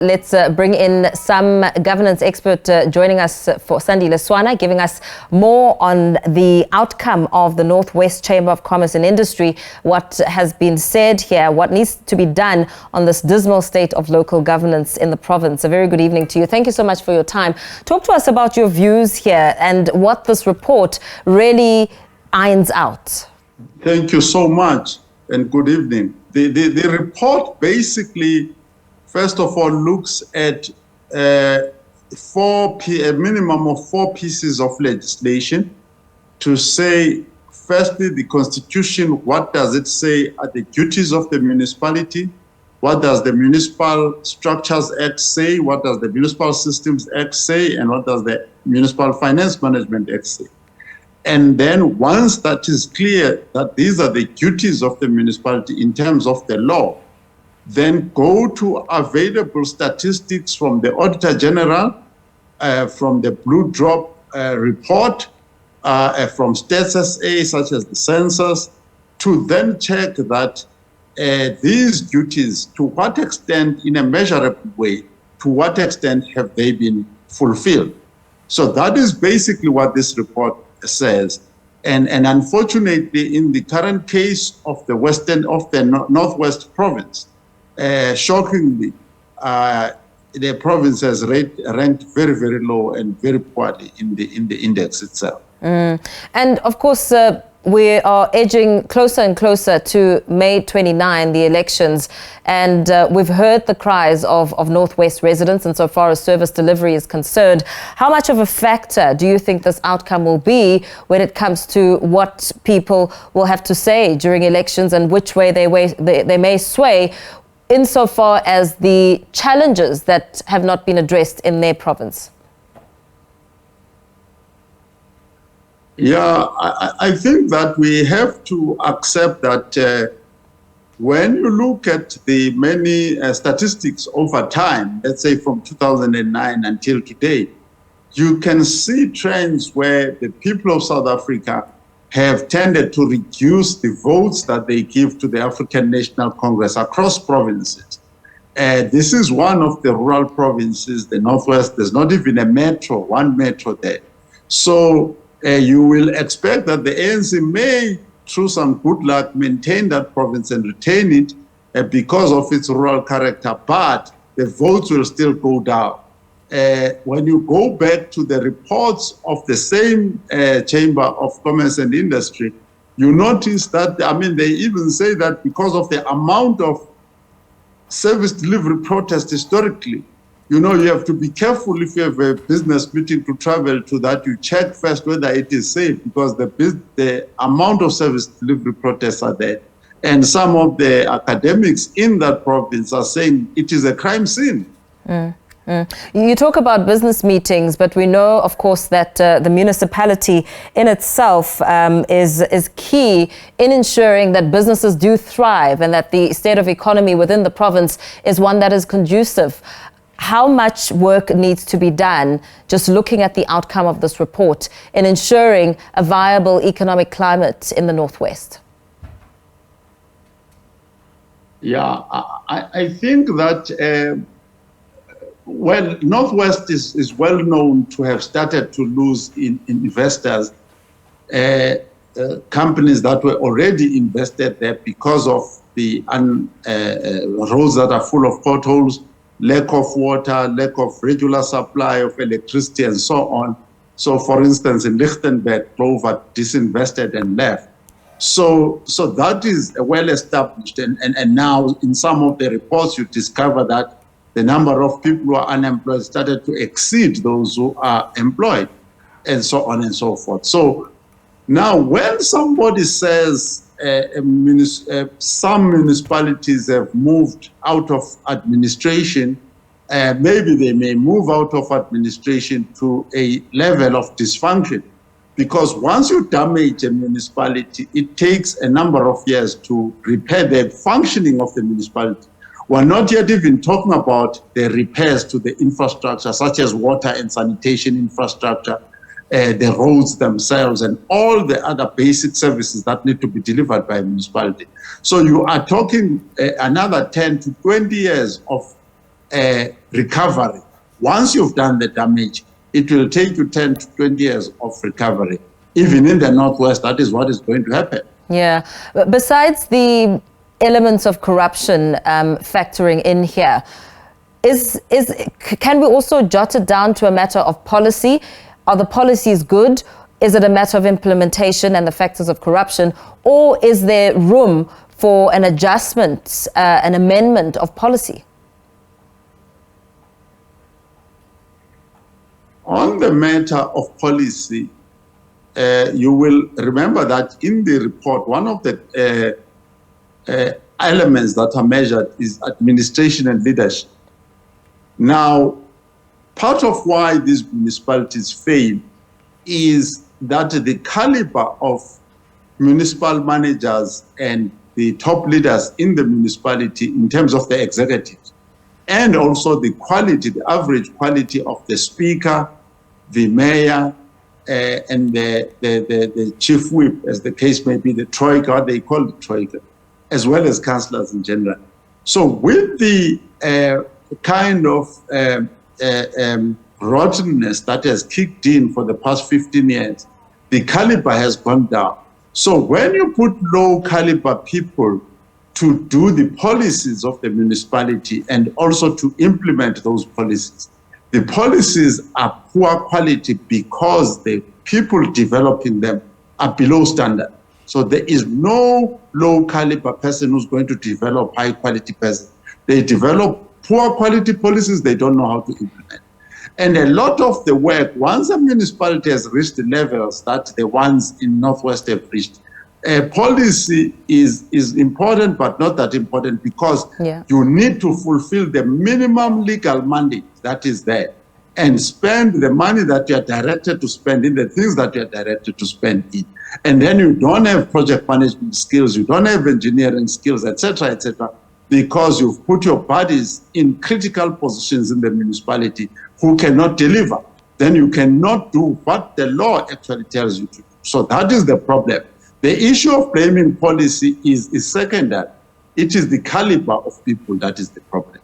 let's bring in some governance expert joining us for Sandile Swana, giving us more on the outcome of the Northwest Chamber of Commerce and Industry, what has been said here, what needs to be done on this dismal state of local governance in the province. A very good evening to you. Thank you so much for your time. Talk to us about your views here and what this report really irons out. Thank you so much and good evening. The report basically, first of all, looks at a minimum of 4 pieces of legislation to say, firstly, the Constitution, what does it say are the duties of the municipality? What does the Municipal Structures Act say? What does the Municipal Systems Act say? And what does the Municipal Finance Management Act say? And then once that is clear that these are the duties of the municipality in terms of the law, then go to available statistics from the Auditor General, from the Blue Drop report, from Stats SA, such as the census, to then check that these duties, to what extent, in a measurable way, to what extent have they been fulfilled? So that is basically what this report says. And unfortunately, in the current case of the Northwest Province, shockingly, the province has ranked very, very low and very poorly in the index itself. And of course, we are edging closer and closer to May 29, the elections, and we've heard the cries of Northwest residents insofar as service delivery is concerned. How much of a factor do you think this outcome will be when it comes to what people will have to say during elections and which way they may sway insofar as the challenges that have not been addressed in their province? Yeah, I think that we have to accept that when you look at the many statistics over time, let's say from 2009 until today, you can see trends where the people of South Africa have tended to reduce the votes that they give to the African National Congress across provinces. This is one of the rural provinces, the Northwest. There's not even one metro there. So you will expect that the ANC may, through some good luck, maintain that province and retain it because of its rural character, but the votes will still go down. When you go back to the reports of the same Chamber of Commerce and Industry, you notice that, they even say that because of the amount of service delivery protests historically, you have to be careful if you have a business meeting to travel to that. You check first whether it is safe, because the amount of service delivery protests are there. And some of the academics in that province are saying it is a crime scene. You talk about business meetings, but we know, of course, that the municipality in itself is key in ensuring that businesses do thrive and that the state of economy within the province is one that is conducive. How much work needs to be done, just looking at the outcome of this report, in ensuring a viable economic climate in the Northwest? Yeah, I think that, Northwest is well known to have started to lose in investors, companies that were already invested there because of the roads that are full of potholes, lack of water, lack of regular supply of electricity, and so on. So, for instance, in Lichtenberg, Clover disinvested and left. So that is well established. And now, in some of the reports, you discover that the number of people who are unemployed started to exceed those who are employed, and so on and so forth. So now, when somebody says some municipalities have moved out of administration, maybe they may move out of administration to a level of dysfunction, because once you damage a municipality, it takes a number of years to repair the functioning of the municipality. We're not yet even talking about the repairs to the infrastructure, such as water and sanitation infrastructure, the roads themselves, and all the other basic services that need to be delivered by a municipality. So you are talking another 10 to 20 years of recovery. Once you've done the damage, it will take you 10 to 20 years of recovery. Even in the Northwest, that is what is going to happen. Yeah. But besides the elements of corruption factoring in here, can we also jot it down to a matter of policy? Are the policies good? Is it a matter of implementation and the factors of corruption? Or is there room for an adjustment, an amendment of policy? On the matter of policy, you will remember that in the report, one of the elements that are measured is administration and leadership. Now, part of why these municipalities fail is that the caliber of municipal managers and the top leaders in the municipality in terms of the executive, and also the quality, the average quality of the speaker, the mayor, and the chief whip, as the case may be, the troika, what they call the troika, as well as councillors in general. So with the kind of rottenness that has kicked in for the past 15 years, the caliber has gone down. So when you put low caliber people to do the policies of the municipality and also to implement those policies, the policies are poor quality because the people developing them are below standard. So there is no low caliber person who's going to develop high quality person. They develop poor quality policies they don't know how to implement. And a lot of the work, once a municipality has reached the levels that the ones in Northwest have reached, policy is important, but not that important, because you need to fulfill the minimum legal mandate that is there and spend the money that you are directed to spend in the things that you are directed to spend in. And then you don't have project management skills, you don't have engineering skills, etc., because you've put your bodies in critical positions in the municipality who cannot deliver. Then you cannot do what the law actually tells you to do. So that is the problem. The issue of blaming policy is secondary. It is the caliber of people that is the problem.